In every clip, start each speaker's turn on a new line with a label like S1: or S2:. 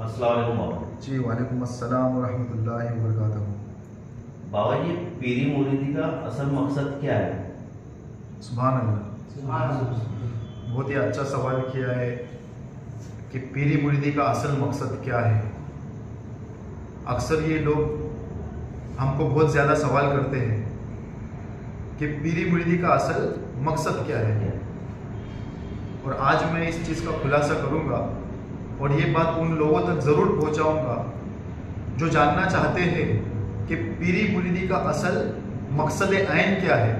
S1: अस्सलाम वालेकुम बाबा।
S2: जी वालेकुम अस्सलाम व रहमतुल्लाहि व बरकातहू।
S1: बाबा जी, पीरी मुरीदी का असल मकसद क्या है?
S2: सुभान अल्लाह, बहुत ही अच्छा सवाल किया है कि पीरी मुरीदी का असल मकसद क्या है। अक्सर ये लोग हमको बहुत ज़्यादा सवाल करते हैं कि पीरी मुरीदी का असल मकसद क्या है, और आज मैं इस चीज़ का खुलासा करूँगा और ये बात उन लोगों तक ज़रूर पहुँचाऊँगा जो जानना चाहते हैं कि पीरी मुरीदी का असल मकसद ऐन क्या है।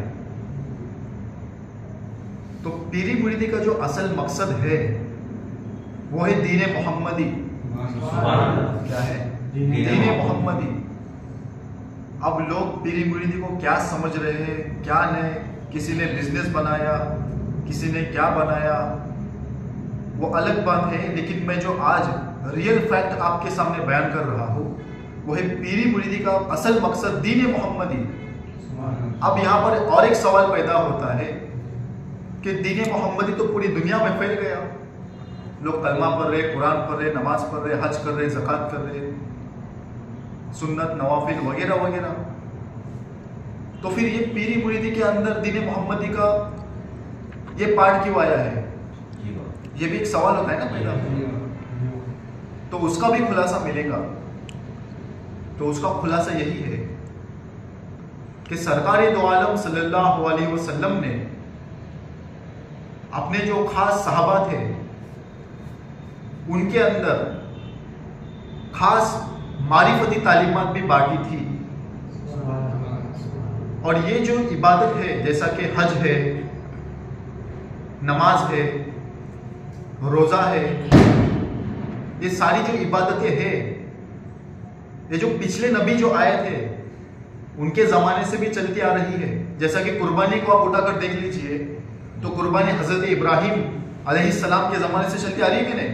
S2: तो पीरी मुरीदी का जो असल मकसद है वो है दीन मोहम्मदी। क्या है? दीन मोहम्मदी। अब लोग पीरी मुरीदी को क्या समझ रहे हैं, क्या नहीं, किसी ने बिजनेस बनाया, किसी ने क्या बनाया, वो अलग बात है। लेकिन मैं जो आज रियल फैक्ट आपके सामने बयान कर रहा हूँ वो है पीरी मुरीदी का असल मकसद दीन मोहम्मदी। अब यहाँ पर और एक सवाल पैदा होता है कि दीन मोहम्मदी तो पूरी दुनिया में फैल गया, लोग कलमा पढ़ रहे, कुरान पढ़ रहे, नमाज पढ़ रहे, हज कर रहे, ज़कात कर रहे, सुन्नत नवाफिल वगैरह वगैरह। तो फिर ये पीरी मुरीदी के अंदर दीन मोहम्मदी का ये पार्ट क्यों आया है? ये भी एक सवाल होता है ना पैदा। तो उसका भी खुलासा मिलेगा। तो उसका खुलासा यही है कि सरकार दो आलम सल्लल्लाहु अलैहि वसल्लम ने अपने जो खास सहाबा थे उनके अंदर खास मारिफती तालीमात भी बांटी थी। और ये जो इबादत है, जैसा कि हज है, नमाज है, रोजा है, ये सारी जो इबादतें हैं, ये जो पिछले नबी जो आए थे उनके जमाने से भी चलती आ रही है। जैसा कि कुर्बानी को आप उठाकर देख लीजिए तो कुर्बानी हजरत इब्राहिम अलैहिस्सलाम के जमाने से चलती आ रही है कि नहीं?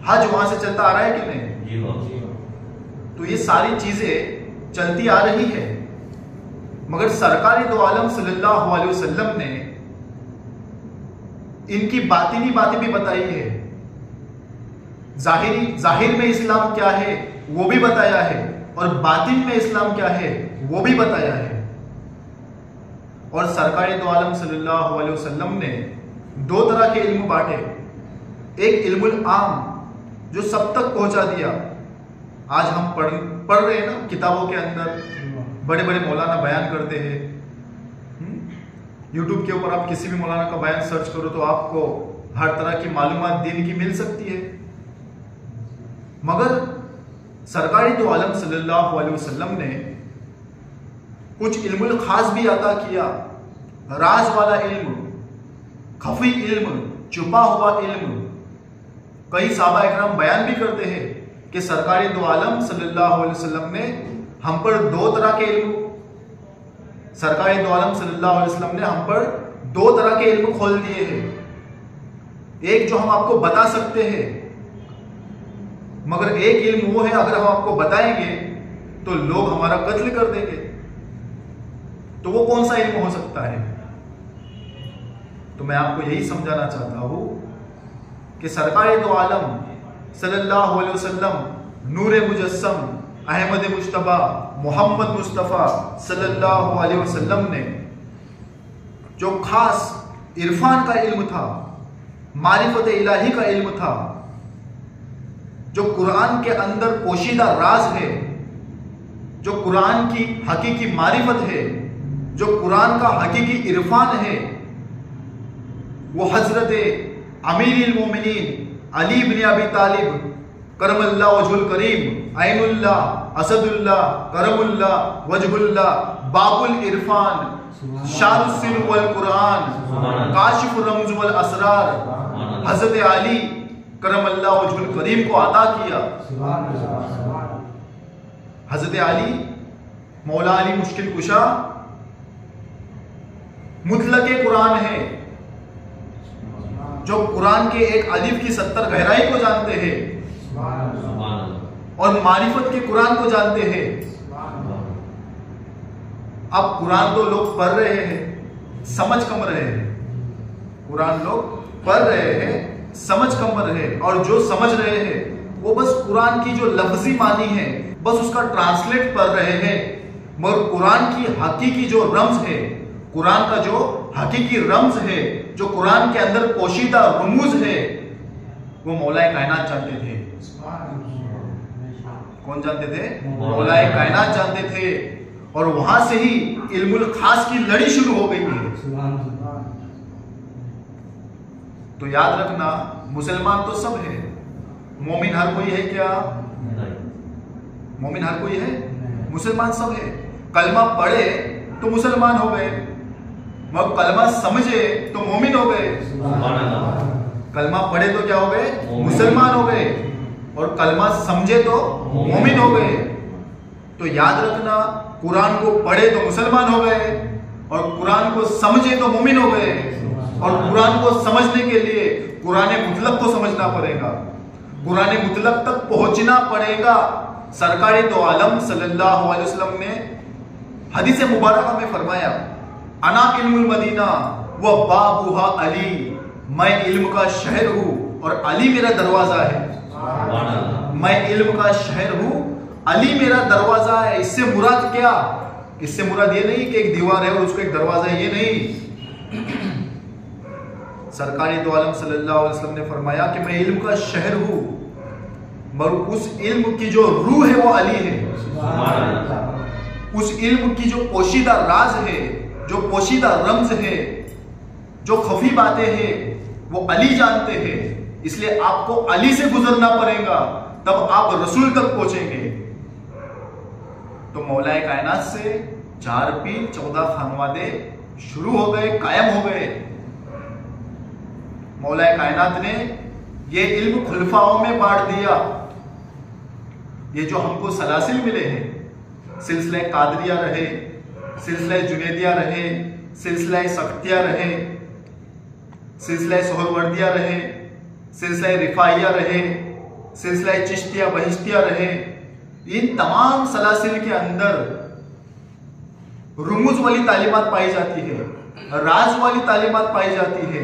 S2: हज वहां से चलता आ रहा है कि नहीं? तो ये सारी चीजें चलती आ रही है, मगर सरकार दो आलम सल्लल्लाहु अलैहि वसल्लम ने इनकी बातिनी बातें भी बताई है। जाहिर में इस्लाम क्या है वो भी बताया है, और बातिन में इस्लाम क्या है वो भी बताया है। और सरकार दो आलम सल्लल्लाहु अलैहि वसल्लम ने दो तरह के इल्म बांटे। एक इल्मुल आम जो सब तक पहुंचा दिया, आज हम पढ़ रहे हैं ना किताबों के अंदर, बड़े बड़े मौलाना बयान करते हैं। यूट्यूब के ऊपर आप किसी भी मौलाना का बयान सर्च करो तो आपको हर तरह की मालूमात दीन की मिल सकती है। मगर सरकारी दो आलम सल्लल्लाहु अलैहि वसल्लम ने कुछ इल्मुल खास भी अता किया, राज वाला इल्म, खफी इल्म, छुपा हुआ इल्म। कई सहाबा इकराम बयान भी करते हैं कि सरकारी दो आलम सल्लल्लाहु अलैहि वसल्लम ने हम पर दो तरह के इल्म, सरकारी दो आलम सल्लल्लाहु अलैहि वसल्लम ने हम पर दो तरह के इल्म खोल दिए हैं। एक जो हम आपको बता सकते हैं, मगर एक इल्म वो है अगर हम आपको बताएंगे तो लोग हमारा कत्ल कर देंगे। तो वो कौन सा इल्म हो सकता है? तो मैं आपको यही समझाना चाहता हूं कि सरकार दो आलम सल्लल्लाहु अलैहि वसल्लम नूरे मुजस्सम अहमद मुश्तबा मोहम्मद मुस्तफ़ा सल्लल्लाहु अलैहि वसल्लम ने जो खास इरफान का इल्म था, मारिफत इलाही का इल्म था, जो कुरान के अंदर पोशीदा राज है, जो कुरान की हकीकी मारिफत है, जो कुरान का हकीकी इरफान है, वो हजरत अमीरुल मोमिनीन अली इब्न अबी तालिब करमल्लाह वजहुल करीम ऐनुल्लाह असदुल्लाह करमुल्लाह वजहुल्लाह बाबुल इरफान शारुसिल वल कुरान काशिफ रमज वल असरार हजरत अली करमल्लाह वजहुल करीम को अता किया। हजरत अली मौला अली मुश्किल कुशा मुतलके कुरान है, जो कुरान के एक अलिफ की 70 गहराई को जानते हैं और मारिफत के कुरान को जानते हैं। अब कुरान तो लोग पढ़ रहे हैं, समझ कम रहे हैं। कुरान लोग पढ़ रहे हैं, समझ कम रहे, और जो समझ रहे हैं वो बस कुरान की जो लफ्जी मानी है बस उसका ट्रांसलेट पढ़ रहे हैं, मगर कुरान की हकीकी जो रम्ज है, कुरान का जो हकीकी रम्ज है, जो कुरान के अंदर पोशीदा रमूज है, वो मौलाए कायनात जानते थे। कौन जानते थे? मौलाए कायनात जानते थे। और वहां से ही इल्मुल खास की लड़ी शुरू हो गई है। तो याद रखना, मुसलमान तो सब है, मोमिन हर कोई है क्या? मोमिन हर कोई है? मुसलमान सब है। कलमा पढ़े तो मुसलमान हो गए, मगर कलमा समझे तो मोमिन हो गए। कलमा पढ़े तो क्या हो गए? मुसलमान हो गए, और कलमा समझे तो मोमिन हो गए। तो याद रखना, कुरान को पढ़े तो मुसलमान हो गए, और कुरान को समझे तो मोमिन हो गए। और कुरान को समझने के लिए कुरान मुतलक को समझना पड़ेगा, कुरान मुतलक तक पहुंचना पड़ेगा। सरकार दो आलम सल्लल्लाहु अलैहि वसल्लम ने हदीस मुबारक में फरमाया, अना इल्मुल मदीना व बाबुहा अली, मैं इल्म का शहर हूं और अली मेरा दरवाजा है। मैं इल्म का शहर हूं, अली मेरा दरवाजा है। इससे मुराद क्या? इससे मुराद ये नहीं कि एक दीवार है और उसको एक दरवाजा है, ये नहीं। सरकारी दो आलम सल्लल्लाहु अलैहि वसल्लम ने फरमाया कि मैं इल्म का शहर हूं, मगर उस इल्म की जो रूह है वो अली है। उस इल्म की जो पोशीदा राज है, जो पोशीदा रम्ज है, जो खफी बातें हैं, वो अली जानते हैं। इसलिए आपको अली से गुजरना पड़ेगा, तब आप रसूल तक पहुंचेंगे। तो मौलाए कायनात से 4 पीर 14 खानवादे शुरू हो गए, कायम हो गए। मौलाए कायनात ने ये इल्म खुलफाओं में बांट दिया। ये जो हमको सलासिल मिले हैं, सिलसिला कादरिया रहे, सिलसिला जुनैदिया रहे, सिलसिला सख्तिया रहे, सिलसिला सोहरवर्दिया रहे, सिलसिला रिफाइया रहे, सिलसिला चिश्तिया बहिश्तिया रहे, इन तमाम सलासिल के अंदर रुमुज वाली तालीमात पाई जाती है, राज वाली तालीमात पाई जाती है।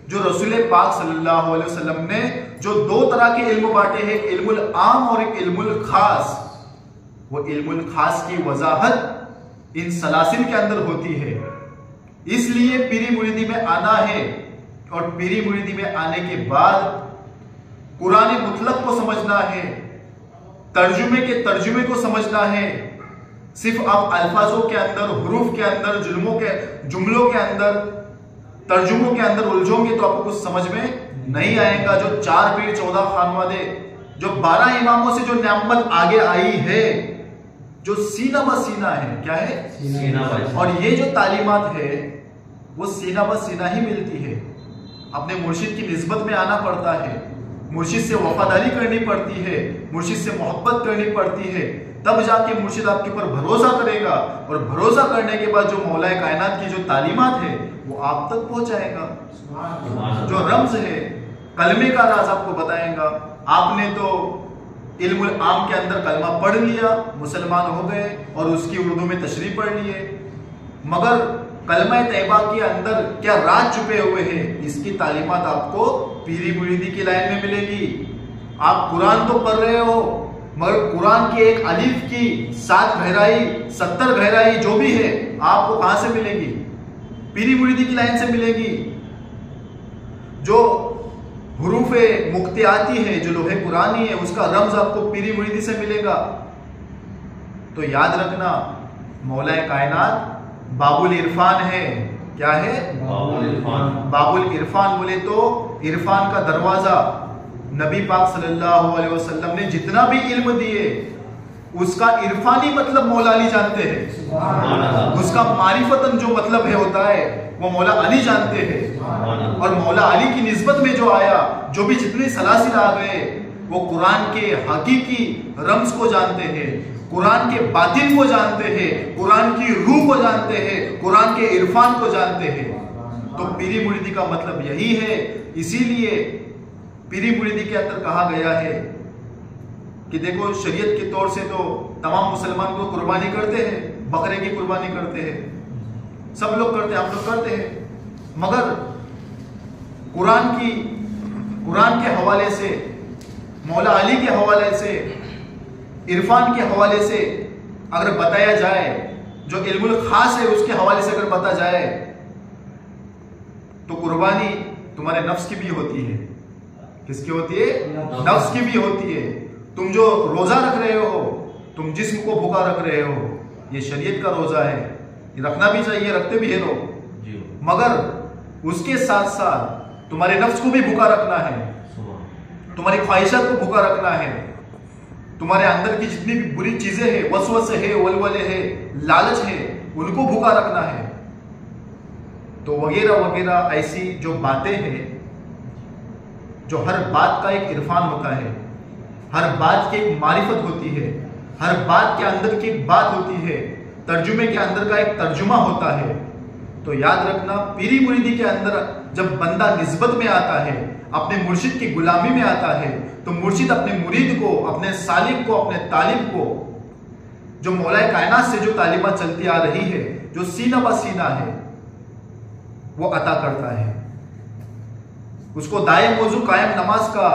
S2: जो रसूल पाक सल्लल्लाहु अलैहि वसल्लम ने जो 2 तरह के इल्म बांटे हैं, इल्मुल आम और एक इल्मुल खास, वो इल्मुल खास की वजाहत इन सलासिल के अंदर होती है। इसलिए पीरी मुरीदी में आना है, और पीरी मुरीदी में आने के बाद कुरान मुतलक को समझना है, तर्जुमे के तर्जुमे को समझना है। सिर्फ आप अल्फाजों के अंदर, हुरूफ के अंदर, जुमलों के अंदर, तर्जुमों के अंदर उलझोंगे तो आपको कुछ समझ में नहीं आएगा। जो 4 पीर 14 खानवादे, जो 12 इमामों से जो नेमत आगे आई है, जो सीना ब सीना है, क्या है?
S1: सीना ब सीना।
S2: और ये जो तालीमात है वो सीना ब सीना ही मिलती है। अपने मुर्शिद की निस्बत में आना पड़ता है, मुर्शिद से वफादारी करनी पड़ती है, मुर्शिद से मोहब्बत करनी पड़ती है, तब जाके मुर्शिद आपके ऊपर भरोसा करेगा, और भरोसा करने के बाद जो मौलाए कायनात की जो तालीमात है वो आप तक पहुंचाएगा। जो रम्ज है, कलमे का राज आपको बताएगा। आपने तो इल्मुल आम के अंदर कलमा पढ़ लिया, मुसलमान हो गए, और उसकी उर्दू में तशरीह पढ़ लिए, मगर कलमा तैयबा के अंदर क्या राज छुपे हुए हैं, इसकी तालीमात आपको पीरी मुरीदी की लाइन में मिलेगी। आप कुरान तो पढ़ रहे हो, मगर कुरान के एक अलिफ की 7 गहराई 70 गहराई जो भी है आपको कहां से मिलेगी? पीरी मुरीदी की लाइन से मिलेगी। जो हुरूफे मुक्तियाती है, जो लोहे कुरानी है, उसका रम्ज आपको पीरी मुरीदी से मिलेगा। तो याद रखना, मौलाए कायनात बाबुल इरफान है। क्या है?
S1: बाबुल इरफान।
S2: बाबुल इरफान बोले तो इरफान का दरवाजा। नबी पाक सल्लल्लाहु अलैहि वसल्लम ने जितना भी इल्म दिए उसका इरफानी मतलब मौला अली जानते हैं, उसका मारिफतन जो मतलब है होता है वो मौला अली जानते हैं। और मौला अली की निस्बत में जो आया, जो भी जितने सलासिल आ गए, वो कुरान के हकीकी रम्ज को जानते हैं, कुरान के बातिन को जानते हैं, कुरान की रूह को जानते हैं, कुरान के इरफान को जानते हैं। तो पीरी मुरीदी का मतलब यही है। इसीलिए पीरी मुरीदी के अंदर कहा गया है कि देखो, शरीयत के तौर से तो तमाम मुसलमान को कुर्बानी करते हैं, बकरे की कुर्बानी करते हैं, सब लोग करते हैं, हम लोग करते हैं, मगर कुरान के हवाले से, मौला अली के हवाले से, इरफान के हवाले से अगर बताया जाए, जो इल्मुल खास है उसके हवाले से अगर बता जाए, तो कुर्बानी तुम्हारे नफ्स की भी होती है। किसकी होती है? नफ्स की भी होती है। तुम जो रोजा रख रहे हो, तुम जिस्म को भूखा रख रहे हो, ये शरीयत का रोजा है, ये रखना भी चाहिए, रखते भी है लोग, मगर उसके साथ साथ तुम्हारे नफ्स को भी भूखा रखना है, तुम्हारी ख्वाहिशात को भूखा रखना है, तुम्हारे अंदर की जितनी भी बुरी चीजें हैं, वसवसे है, वलवले है, लालच है, उनको भूखा रखना है। तो वगैरह वगैरह ऐसी जो बातें हैं, जो हर बात का एक इरफान होता है, हर बात की एक मारिफत होती है, हर बात के अंदर की एक बात होती है, तर्जुमे के अंदर का एक तर्जुमा होता है। तो याद रखना, पीरी मुरीदी के अंदर जब बंदा निस्बत में आता है, अपने मुर्शिद की गुलामी में आता है, तो मुर्शिद अपने मुरीद को, अपने सालिक को, अपने तालिब को, जो मौला कायनात से जो तालीमात चलती आ रही है, जो सीना ब सीना है, वो अता करता है। उसको दाए मौजू कायम नमाज का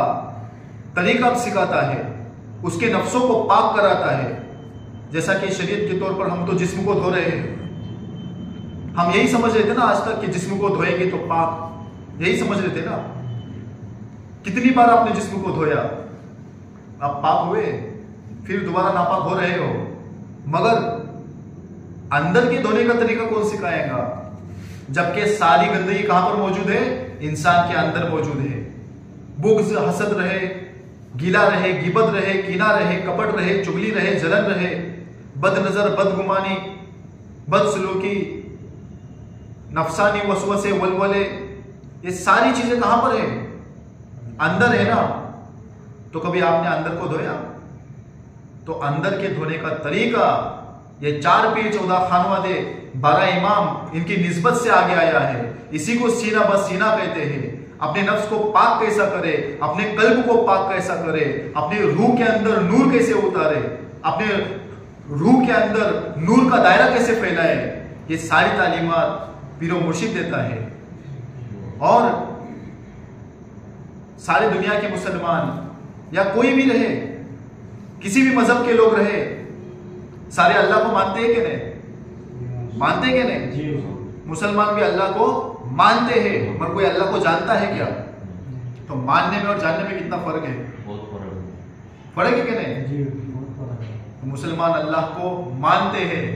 S2: तरीका सिखाता है, उसके नफ्सों को पाक कराता है। जैसा कि शरीयत के तौर पर हम तो जिस्म को धो रहे हैं, हम यही समझ रहे थे ना आज तक कि जिस्म को धोएंगे तो पाक, यही समझ रहे थे ना। कितनी बार आपने जिस्म को धोया, आप पाक हुए, फिर दोबारा नापाक हो रहे हो, मगर अंदर के धोने का तरीका कौन सिखाएगा? जबकि सारी गंदगी कहां पर मौजूद है? इंसान के अंदर मौजूद है। बुग़्ज़, हसद रहे, गिला रहे, गिबत रहे, कीना रहे, कपट रहे, चुगली रहे, जलन रहे, बदनजर, बदगुमानी, बदसलूकी, नफसानी वसवसे, वलवले, ये सारी चीजें कहां पर है? अंदर है ना। तो कभी आपने अंदर को धोया? तो अंदर के धोने का तरीका ये 4 पीर 14 खानवादे 12 इमाम, इनकी निस्बत से आगे आया है। इसी को सीना बस सीना कहते हैं। अपने नफ्स को पाक कैसा करे, अपने कल्ब को पाक कैसा करे, अपने रूह के अंदर नूर कैसे उतारे, अपने रूह के अंदर नूर का दायरा कैसे फैलाए, ये सारी तालीमात पीरो मुर्शिद देता है। और सारे दुनिया के मुसलमान या कोई भी रहे, किसी भी मजहब के लोग रहे, सारे अल्लाह को मानते हैं कि नहीं? मानते हैं कि नहीं? मुसलमान भी अल्लाह को मानते हैं, मगर कोई अल्लाह को जानता है क्या? तो मानने में और जानने में कितना फर्क है?
S1: बहुत फर्क है।
S2: फर्क है कि नहीं? तो मुसलमान अल्लाह को मानते हैं,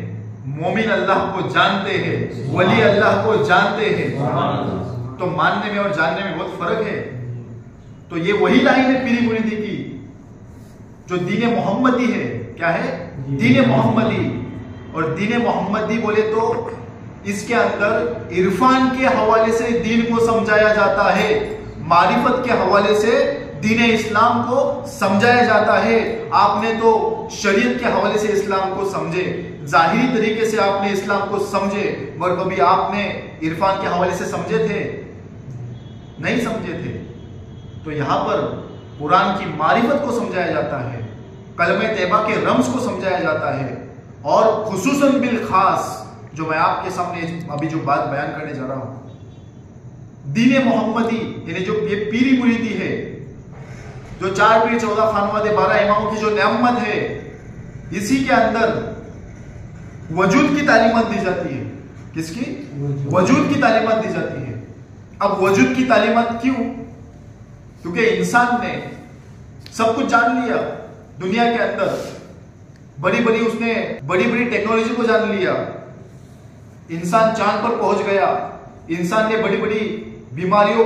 S2: मोमिन अल्लाह को जानते हैं, वली अल्लाह को जानते हैं। तो मानने में और जानने में बहुत फर्क है। तो ये वही लाइन है पीरी मुरीदी की, जो दीन मोहम्मदी है। क्या है? दीन मोहम्मदी। और दीन मोहम्मदी बोले तो इसके अंदर इरफान के हवाले से दीन को समझाया जाता है, मारिफत के हवाले से दीन इस्लाम को समझाया जाता है। आपने तो शरीयत के हवाले से इस्लाम को समझे, जाहिरी तरीके से आपने इस्लाम को समझे, मगर कभी आपने इरफान के हवाले से समझे थे? नहीं समझे थे। तो यहां पर कुरान की मारिफत को समझाया जाता है, कलमे तैबा के रम्ज को समझाया जाता है, और खुसूसन बिल खास जो मैं आपके सामने अभी जो बात बयान करने जा रहा हूं, दीन मोहम्मदी यानी जो ये पीरी मुरीदी है, जो 4 पीर 14 खानवादे 12 इमामों की जो नेमत है, इसी के अंदर वजूद की तालीमत दी जाती है। किसकी? वजूद की तालीमत दी जाती है। अब वजूद की तालीमत क्यों? क्योंकि इंसान ने सब कुछ जान लिया दुनिया के अंदर, उसने बड़ी बड़ी टेक्नोलॉजी को जान लिया, इंसान चांद पर पहुंच गया, इंसान ने बड़ी बड़ी बीमारियों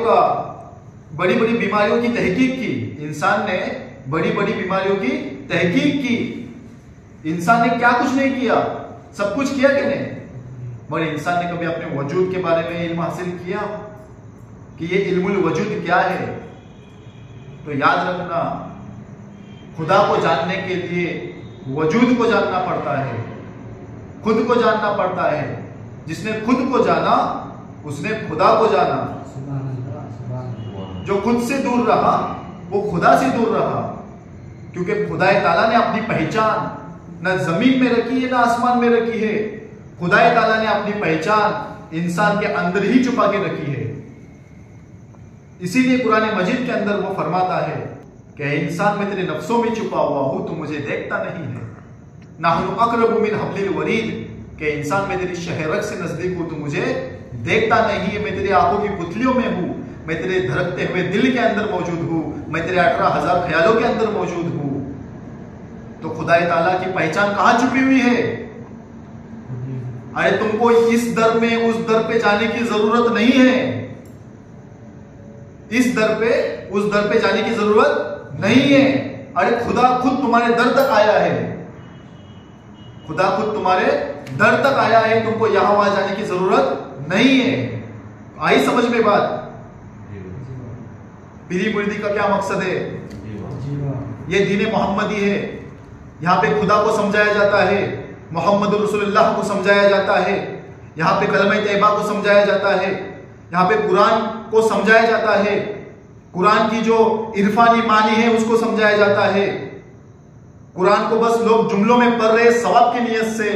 S2: की तहकीक की, इंसान ने बड़ी बड़ी बीमारियों की तहकीक की। इंसान ने क्या कुछ नहीं किया? सब कुछ किया कि नहीं? मगर इंसान ने कभी अपने वजूद के बारे में इल्म हासिल किया कि ये इल्मुल वजूद क्या है? तो याद रखना, खुदा को जानने के लिए वजूद को जानना पड़ता है, खुद को जानना पड़ता है। जिसने खुद को जाना उसने खुदा को जाना। जो खुद से दूर रहा वो खुदा से दूर रहा, क्योंकि खुदा ताला ने अपनी पहचान न जमीन में रखी है न आसमान में रखी है। खुदा ताला ने अपनी पहचान इंसान के अंदर ही छुपा के रखी है। इसीलिए कुरान मजीद के अंदर वो फरमाता है कि इंसान मैं तेरे नफ्सों में छुपा हुआ हूं, तू मुझे देखता नहीं है। नहनु अक़रबु मिन हब्लिल वरीद, कि इंसान मैं तेरी शहरक से नजदीक हूं, तू मुझे देखता नहीं है। मैं तेरी आंखों की पुतलियों में हूं, मैं तेरे धड़कते हुए दिल के अंदर मौजूद हूं, मैं तेरे 18,000 ख्यालों के अंदर मौजूद हूं। तो खुदाए ताला की पहचान कहां छुपी हुई है? अरे तुमको इस दर में उस दर पे जाने की जरूरत नहीं है, इस दर पे उस दर पे जाने की जरूरत नहीं है। अरे खुदा खुद तुम्हारे दर तक आया है, खुदा खुद तुम्हारे दर तक आया है, तुमको यहां वहां जाने की जरूरत नहीं है। आई समझ में बात? पीरी मुरीदी का क्या मकसद है? ये दीन मोहम्मदी है। यहां पे खुदा को समझाया जाता है, मोहम्मद रसूलुल्लाह को समझाया जाता है, यहाँ पे कलमा तैयबा को समझाया जाता है, यहाँ पे कुरान को समझाया जाता है, कुरान की जो इरफानी मानी है उसको समझाया जाता है। कुरान को बस लोग जुमलों में पढ़ रहे सवाब की नियत से,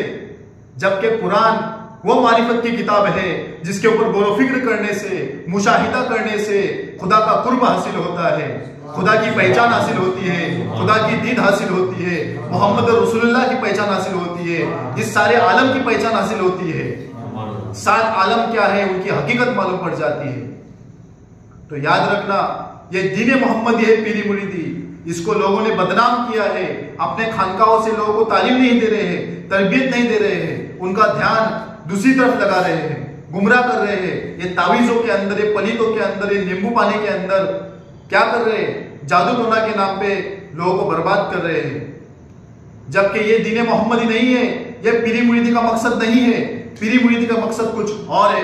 S2: जबकि कुरान वो मारिफत की किताब है जिसके ऊपर गौर फिक्र करने से, मुशाहिदा करने से खुदा का कुर्ब हासिल होता है, खुदा की पहचान हासिल होती है, खुदा की दीद हासिल होती है, मोहम्मद रसूलुल्लाह की पहचान हासिल होती है, इस सारे आलम की पहचान हासिल होती है। 7 आलम क्या है उनकी हकीकत मालूम पड़ जाती है। तो याद रखना, ये दीन मोहम्मदी है पीरी मुरीदी, इसको लोगों ने बदनाम किया है, अपने खानकाहों से लोगों को तालीम नहीं दे रहे हैं, तरबियत नहीं दे रहे हैं, उनका ध्यान दूसरी तरफ लगा रहे हैं, गुमराह कर रहे हैं। ये तावीजों के अंदर, ये पलीतों के अंदर, ये नींबू पानी के अंदर क्या कर रहे हैं? जादू टोना के नाम पे लोगों को बर्बाद कर रहे हैं, जबकि ये दीन मोहम्मदी नहीं है, ये पीरी मुरीदी का मकसद नहीं है। पीरी मुरीदी का मकसद कुछ और है।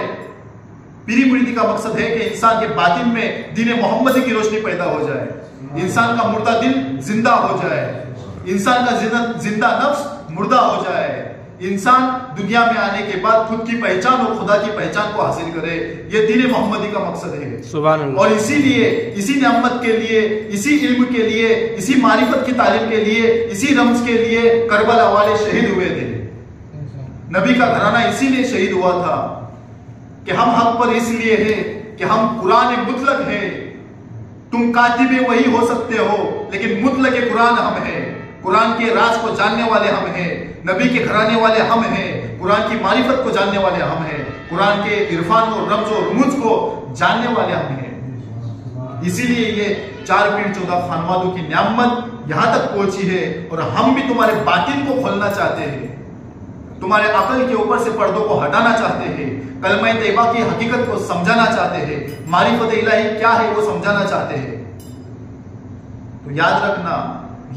S2: पीरी मुरीदी का मकसद है कि इंसान के बातिन में दीन मोहम्मदी की रोशनी पैदा हो जाए, इंसान का मुर्दा दिल जिंदा हो जाए, इंसान का जिंदा नफ्स मुर्दा हो जाए, इंसान दुनिया में आने के बाद खुद की पहचान और खुदा की पहचान को हासिल करे। ये दीन मोहम्मदी का मकसद है। सुभान अल्लाह। और इसीलिए इसी नेमत के लिए, इसी इल्म के लिए, इसी मारिफत की तालीम के लिए, इसी रम्ज के लिए करबला वाले शहीद हुए थे। नबी का घराना इसीलिए शहीद हुआ था कि हम हक पर इसलिए है कि हम कुरान मुतलक है। तुम कातिबे वही हो सकते हो, लेकिन मुतलक कुरान हम हैं। कुरान के राज को जानने वाले हम हैं, नबी के घराने वाले हम हैं, कुरान की मारिफत को जानने वाले हम हैं, कुरान के इरफान और रम्ज और रुमुज को जानने वाले हम हैं। इसीलिए ये 4 पीर 14 खानवादों की नियामत यहां तक पहुंची है। और हम भी तुम्हारे बातिन को खोलना चाहते हैं, तुम्हारे अकल के ऊपर से पर्दों को हटाना चाहते हैं, कलमा तैयबा की हकीकत को समझाना चाहते हैं, मारिफत इलाही क्या है वो समझाना चाहते हैं। तो याद रखना,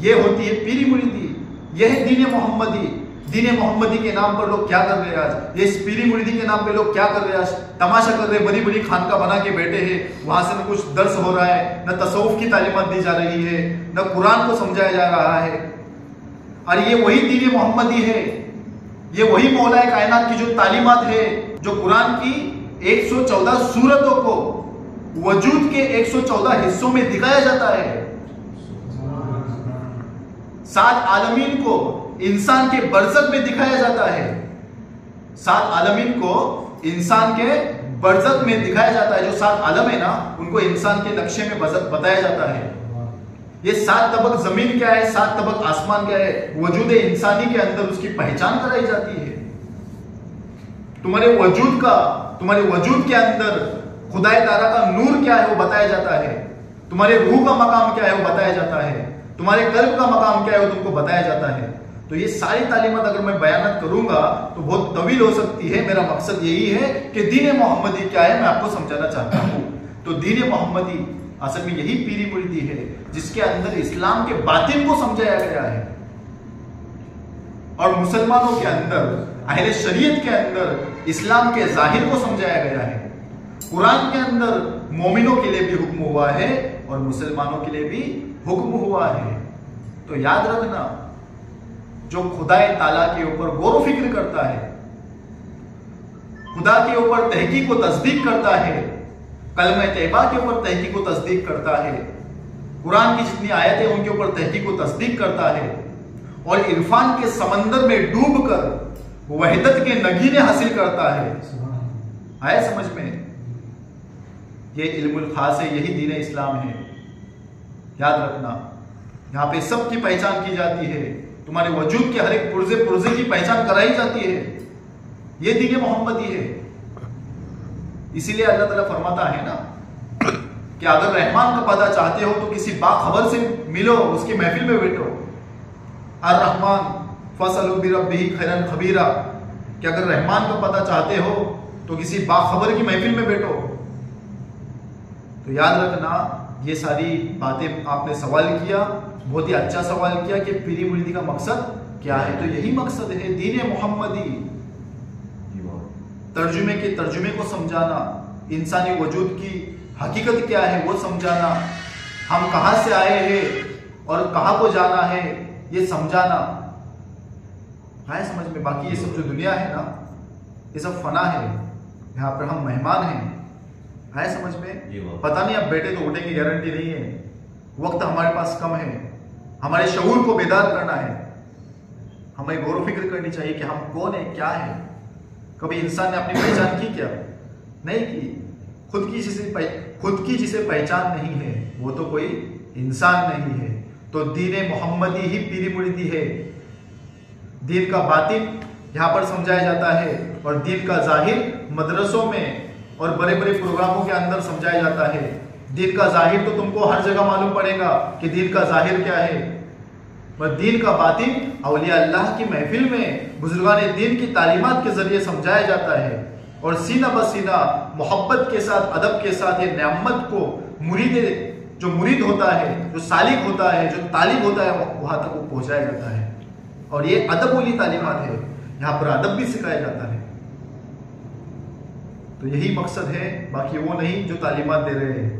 S2: ये होती है पीरी मुरीदी, यह है दीन मोहम्मदी। दीन मोहम्मदी के नाम पर लोग क्या कर रहे हैं आज? ये इस पीरी मुरीदी के नाम पे लोग क्या कर रहे हैं आज? तमाशा कर रहे हैं, बड़ी बड़ी खानका बना के बैठे हैं, वहां से न कुछ दर्स हो रहा है, न तसव्वुफ की तालीमात दी जा रही है, न कुरान को समझाया जा रहा है। और ये वही दीन मोहम्मदी है, ये वही मौलाए कायनात की जो तालीमात है, जो कुरान की 114 सूरतों को वजूद के 114 हिस्सों में दिखाया जाता है। 7 आलमीन को इंसान के बरज़ख में दिखाया जाता है, 7 आलमीन को इंसान के बरज़ख में दिखाया जाता है। जो 7 आलम है ना, उनको इंसान के नक्शे में बताया जाता है। ये 7 तबक जमीन क्या है, 7 तबक आसमान क्या है, वजूद इंसानी के अंदर उसकी पहचान कराई जाती है। तुम्हारे वजूद के अंदर खुदाए ताला का नूर क्या है वो बताया जाता है, तुम्हारे रूह का मकाम क्या है वो बताया जाता है, तुम्हारे कल्ब का मकाम क्या है वो तुमको बताया जाता है। तो ये सारी तालीमात अगर मैं बयान करूंगा तो बहुत तवील हो सकती है। मेरा मकसद यही है कि दीन मोहम्मदी क्या है मैं आपको समझाना चाहता हूं। तो दीन मोहम्मदी असल में यही पीरी मुरीदी है जिसके अंदर इस्लाम के बातिन को समझाया गया है, और मुसलमानों के अंदर, अहले शरीयत के अंदर इस्लाम के जाहिर को समझाया गया है। कुरान के अंदर मोमिनों के लिए भी हुक्म हुआ है और मुसलमानों के लिए भी हुक्म हुआ है। तो याद रखना, जो खुदाए ताला के ऊपर गौर फिक्र करता है, खुदा के ऊपर तहकीक व तस्दीक करता है, कलमा तैयबा के ऊपर तहकीक व तस्दीक करता है, कुरान की जितनी आयतें उनके ऊपर तहकीक व तस्दीक करता है, और इरफान के समंदर में डूबकर वहदत के नगीने हासिल करता है। आया समझ में? ये इल्मुल खास है, यही दीन इस्लाम है। याद रखना, यहाँ पे सबकी पहचान की जाती है, तुम्हारे वजूद के हर एक पुर्जे पुर्जे की पहचान कराई जाती है। ये दीन मोहम्मदी है। इसीलिए अल्लाह ताला फरमाता है ना कि अगर रहमान का पता चाहते हो तो किसी बाखबर से मिलो, उसकी महफिल में बैठो। अर रहमान फसलु बिरब्बिही खैरन खबीरा, कि अगर रहमान का पता चाहते हो तो किसी बाखबर की महफिल में बैठो। तो याद रखना, ये सारी बातें आपने सवाल किया, बहुत ही अच्छा सवाल किया कि पीरी मुरीदी का मकसद क्या है। तो यही मकसद है, दीन मोहम्मदी, तर्जुमे के तर्जुमे को समझाना, इंसानी वजूद की हकीकत क्या है वो समझाना, हम कहाँ से आए हैं और कहाँ को जाना है ये समझाना है समझ में। बाकी ये सब जो दुनिया है ना, ये सब फना है, यहाँ पर हम मेहमान हैं, समझ में। पता नहीं अब बेटे तो उठने की गारंटी नहीं है, वक्त हमारे पास कम है, हमारे शऊर को बेदार करना है, हमें गौर फिक्र करनी चाहिए कि हम कौन है, क्या है। कभी इंसान ने अपनी पहचान की क्या? नहीं की। खुद की जिसे पहचान नहीं है वो तो कोई इंसान नहीं है। तो दीन मोहम्मदी ही पीरी मुरीदी है। दीन का बातिन यहाँ पर समझाया जाता है और दीन का जाहिर मदरसों में और बड़े बड़े प्रोग्रामों के अंदर समझाया जाता है। दीन का जाहिर तो तुमको हर जगह मालूम पड़ेगा कि दीन का जाहिर क्या है, पर दीन का बातिन औलिया अल्लाह की महफिल में बुजुर्गान दीन की तालीमात के जरिए समझाया जाता है। और सीना बसीना मोहब्बत के साथ, अदब के साथ ये नेमत को जो मुरीद होता है, जो सालिक होता है, जो तालिब होता है, वहां तक वो पहुंचाया जाता है। और ये अदब वाली तालीमात है, यहाँ पर अदब भी सिखाया जाता है। तो यही मकसद है, बाकी वो नहीं जो तालीमात दे रहे हैं।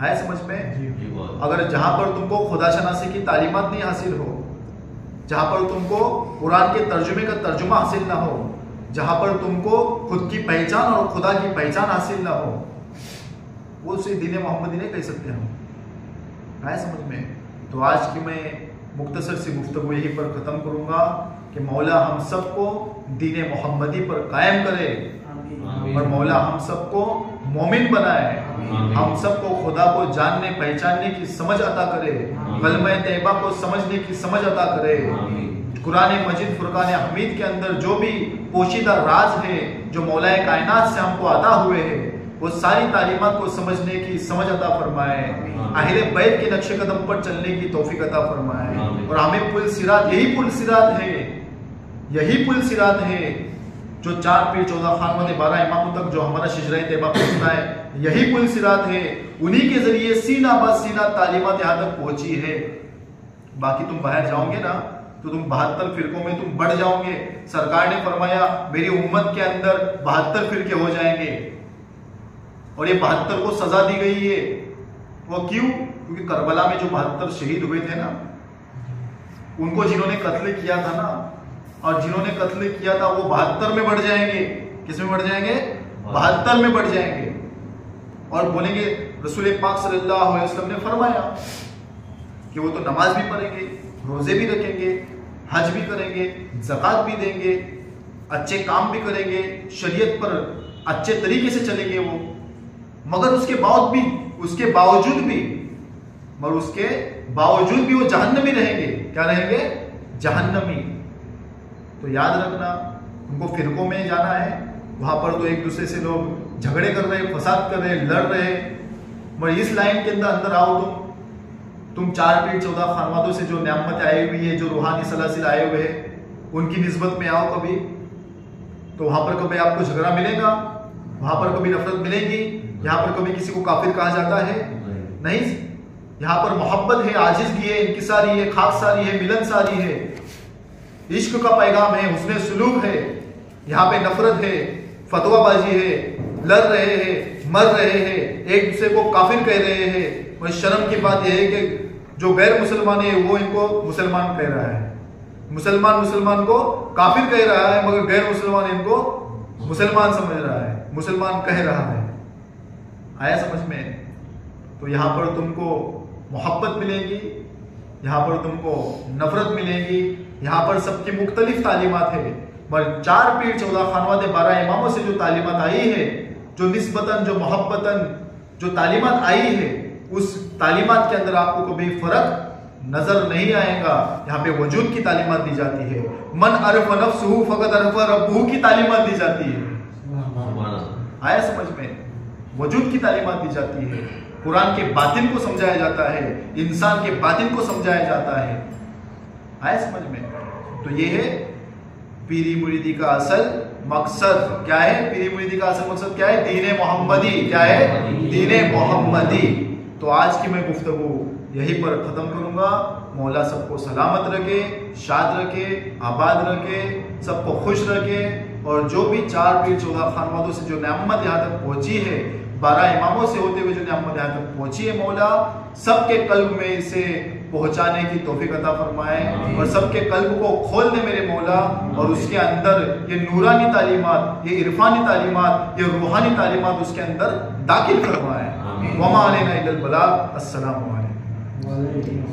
S2: है समझ में? अगर जहां पर तुमको खुदा शनासी की तालीमात नहीं हासिल हो, जहां पर तुमको कुरान के तर्जुमे का तर्जुमा हासिल ना हो, जहां पर तुमको खुद की पहचान और खुदा की पहचान हासिल ना हो, वो उसे दीन मोहम्मदी नहीं कह सकते हम। है समझ में? तो आज की मैं मुख्तसर सी गुफ्तगू यही पर खत्म करूंगा कि मौला हम सबको दीन मोहम्मदी पर कायम करे और मौला हम सबको मोमिन बनाए, हम सबको खुदा को जानने पहचानने की समझ अता करे, कलमा तैयबा को समझने की समझ अता करे। कुरान मजीद फुरकान हमीद के अंदर जो भी पोशीदा राज है जो मौलाए कायनात से हमको अता हुए हैं, वो सारी तालीमात को समझने की समझ अता फरमाए, अहले बैत के नक्शे कदम पर चलने की तौफीक अता फरमाए। और हमें पुल सिरात, यही पुल सिरात है, यही पुल सिरात है जो 4 पीर 14 खानवादे 12 इमामों तक जो हमारा शिजरा तैयबा पहुंचना है, यही पुल सिरात है। उन्हीं के जरिए सीना ब सीना तालीमात यहाँ तक पहुंची है। बाकी तुम बाहर जाओगे ना तो तुम 72 फिरकों में तुम बढ़ जाओगे। सरकार ने फरमाया मेरी उम्मत के अंदर 72 फिरके हो जाएंगे, और ये 72 को सजा दी गई है। वो क्यों? क्योंकि करबला में जो 72 शहीद हुए थे ना, उनको जिन्होंने कत्ल किया था ना, और जिन्होंने कत्ल किया था वो 72 में बढ़ जाएंगे। किस में बढ़ जाएंगे? 72 में बढ़ जाएंगे। और बोलेंगे रसूल पाक सल्लल्लाहु अलैहि वसल्लम ने फरमाया कि वो तो नमाज भी पढ़ेंगे, रोजे भी रखेंगे, हज भी करेंगे, ज़कात भी देंगे, अच्छे काम भी करेंगे, शरीयत पर अच्छे तरीके से चलेंगे वो, मगर उसके बावजूद भी वो जहन्नमी रहेंगे। क्या रहेंगे? जहन्नमी। तो याद रखना, उनको फिरकों में जाना है, वहां पर तो एक दूसरे से लोग झगड़े कर रहे, फसाद कर रहे, लड़ रहे, मगर इस लाइन के अंदर आओ तुम 4 पीर 14 खानवादों से जो नेमत आई हुई है, जो रूहानी सलासिल आए हुए हैं, उनकी निस्बत में आओ कभी, तो वहां पर कभी आपको झगड़ा मिलेगा, वहां पर कभी नफरत मिलेगी। यहाँ पर कभी किसी को काफिर कहा जाता है? नहीं। यहाँ पर मोहब्बत है, आजिज़गी है, इंकिसारी है, खाकसारी है, मिलनसारी है, इश्क का पैगाम है, हुस्ने सुलूक है। यहाँ पे नफरत है, फतवाबाजी है, लड़ रहे हैं, मर रहे हैं, एक दूसरे को काफिर कह रहे हैं। और शर्म की बात यह है कि जो गैर मुसलमान है वो इनको मुसलमान कह रहा है, मुसलमान को काफिर कह रहा है, मगर गैर मुसलमान इनको मुसलमान समझ रहा है, मुसलमान कह रहा है। आया समझ में? तो यहाँ पर तुमको मोहब्बत मिलेगी, यहाँ पर तुमको नफरत मिलेगी, यहाँ पर सबकी मुख्तलिफ तालीमात है। मगर 4 पीर 14 खानवादे 12 इमामों से जो तालीमात आई है, जो निस्बतन, जो मोहब्बतन, जो तालीमात आई है उस तालीमात के अंदर आपको कभी फर्क नजर नहीं आएगा। यहाँ पे वजूद की तालीमात दी जाती है, मन अरफ नफ्सहू फकद अरफ रब्बहू की तालीमात दी जाती है। आया समझ में? वजूद की तालीमात दी जाती है, कुरान के बातिन को समझाया जाता है, इंसान के बातिन को समझाया जाता है। आया समझ में? तो ये है पीरी मुरीदी का असल मकसद। क्या है पीरी मुरीदी का असल मकसद? क्या है? दीन मोहम्मदी। क्या है? दीन मोहम्मदी। तो आज की मैं गुफ्तगू यहीं पर खत्म करूंगा। मौला सबको सलामत रखे, शाद रखे, आबाद रखे, सबको खुश रखे। और जो भी 4 पीर 14 खानवादों से जो नेमत यहाँ तक पहुंची है, 12 इमामों से होते हुए जो नेमत यहाँ तक पहुंची है, मौला सबके कल्ब में इसे पहुंचाने की तौफीक अता फरमाए और सबके कल्ब को खोल दे मेरे मौला। और उसके अंदर ये नूरानी तालीमात, ये इरफानी तालीमात, ये रूहानी तालीमात उसके अंदर दाखिल फरमाए। वमा अलैना इल्लल बलाग। अस्सलामु अलैकुम।